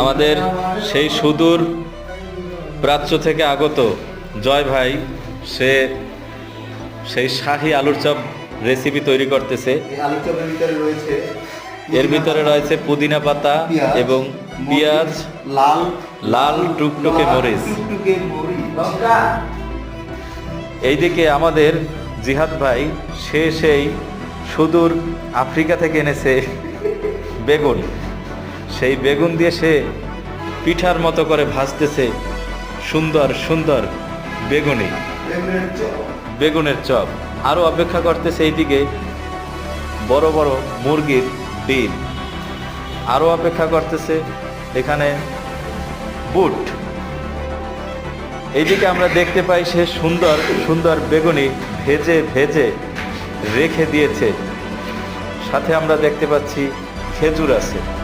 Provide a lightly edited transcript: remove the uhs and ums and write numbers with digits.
আমাদের সেই সুদূর প্রাচ্য থেকে আগত জয় ভাই সে সেই শাহী আলুর চপ রেসিপি তৈরি করতেছে। আলুর চপের ভিতরে রয়েছে, এর ভিতরে রয়েছে পুদিনা পাতা এবং পেঁয়াজ, লাল লাল টুকটুকে মরিচ। টুকটুকে মরিচ। এইদিকে আমাদের জিহাদ ভাই সে সেই সুদূর আফ্রিকা থেকে এনেছে বেগুন। সেই বেগুন দিয়ে সে পিঠার মতো করে ভাজতেছে সুন্দর সুন্দর বেগুনি, বেগুনের চপ। আরও অপেক্ষা করতেছে এইদিকে বড় বড় মুরগির ডিম, আরও অপেক্ষা করতেছে এখানে বুট। এইদিকে আমরা দেখতে পাই সে সুন্দর সুন্দর বেগুনি ভেজে ভেজে রেখে দিয়েছে, সাথে আমরা দেখতে পাচ্ছি খেজুর আছে।